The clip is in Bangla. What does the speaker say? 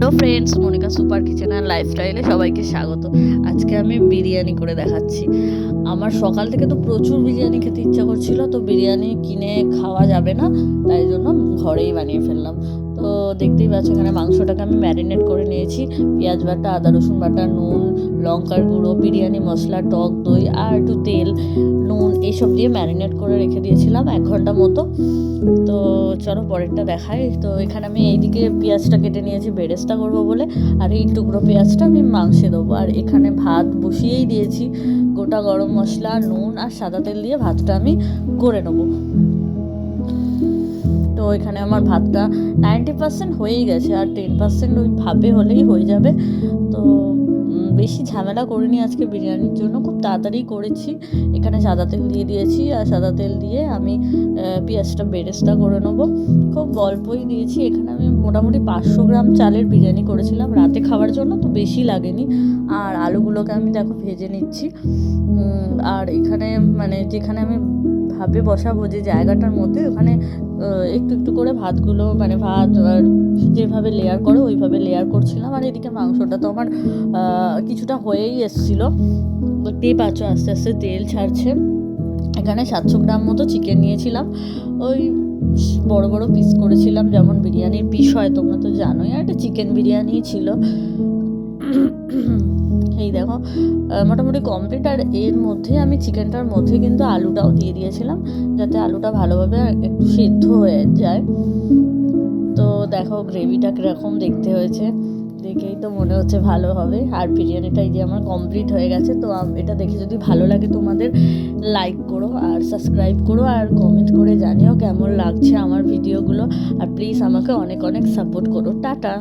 Hello friends, Monica super kitchen and লাইফস্টাইলে সবাইকে স্বাগত। আজকে আমি বিরিয়ানি করে দেখাচ্ছি। আমার সকাল থেকে তো প্রচুর বিরিয়ানি খেতে ইচ্ছা করছিল, তো বিরিয়ানি কিনে খাওয়া যাবে না, তাই জন্য ঘরেই বানিয়ে ফেললাম। তো দেখতেই পাচ্ছ, এখানে মাংসটাকে আমি ম্যারিনেট করে নিয়েছি। পেঁয়াজ বাটা, আদা রসুন বাটা, নুন, লঙ্কার গুঁড়ো, বিরিয়ানি মশলা, টক দই আর একটু তেল, নুন এইসব দিয়ে ম্যারিনেট করে রেখে দিয়েছিলাম 1 ঘন্টা মতো। তো চলো পরেরটা দেখাই। তো এখানে আমি এইদিকে পেঁয়াজটা কেটে নিয়েছি বেরেস্তা করবো বলে, আর এই টুকরো পেঁয়াজটা আমি মাংসে দেবো। আর এখানে ভাত বসিয়েই দিয়েছি, গোটা গরম মশলা, নুন আর সাদা তেল দিয়ে ভাতটা আমি করে নেবো। তো এখানে আমার ভাতটা 90% হয়েই গেছে, আর 10% ওই ভাপে হলেই হয়ে যাবে। তো বেশি ঝামেলা করিনি আজকে বিরিয়ানির জন্য, খুব তাড়াতাড়ি করেছি। এখানে সাদা তেল দিয়ে দিয়েছি, আর সাদা তেল দিয়ে আমি পেঁয়াজটা বেরেস্তা করে নেবো। খুব অল্পই দিয়েছি। এখানে আমি মোটামুটি 500 গ্রাম চালের বিরিয়ানি করেছিলাম রাতে খাওয়ার জন্য, তো বেশি লাগেনি। আর আলুগুলোকে আমি দেখো ভেজে নিচ্ছি। আর এখানে মানে যেখানে আমি ভাপে বসাবো যে জায়গাটার মধ্যে, ওখানে একটু একটু করে ভাতগুলো মানে ভাত আর যেভাবে লেয়ার করো ওইভাবে লেয়ার করছিলাম। আর এদিকে মাংসটা তো আমার কিছুটা হয়েই এসেছিলো, দেখতেই পাচ্ছ আস্তে আস্তে তেল ছাড়ছে। এখানে 700 গ্রাম মতো চিকেন নিয়েছিলাম, ওই বড় বড় পিস করেছিলাম, যেমন বিরিয়ানির পিস হয় তোমরা তো জানোই। আর একটা চিকেন বিরিয়ানি ছিল। এই দেখো মোটামুটি কমপ্লিট। আর এর মধ্যে আমি চিকেনটার মধ্যে কিন্তু আলুটাও দিয়ে দিয়েছিলাম, যাতে আলুটা ভালোভাবে একটু সিদ্ধ হয়ে যায়। তো দেখো গ্রেভিটা কীরকম দেখতে হয়েছে, দেখেই তো মনে হচ্ছে ভালো হবে। আর বিরিয়ানিটা এই যে আমার কমপ্লিট হয়ে গেছে। তো এটা দেখে যদি ভালো লাগে তোমাদের, লাইক করো আর সাবস্ক্রাইব করো, আর কমেন্ট করে জানিও কেমন লাগছে আমার ভিডিওগুলো। আর প্লিজ আমাকে অনেক অনেক সাপোর্ট করো। টাটা।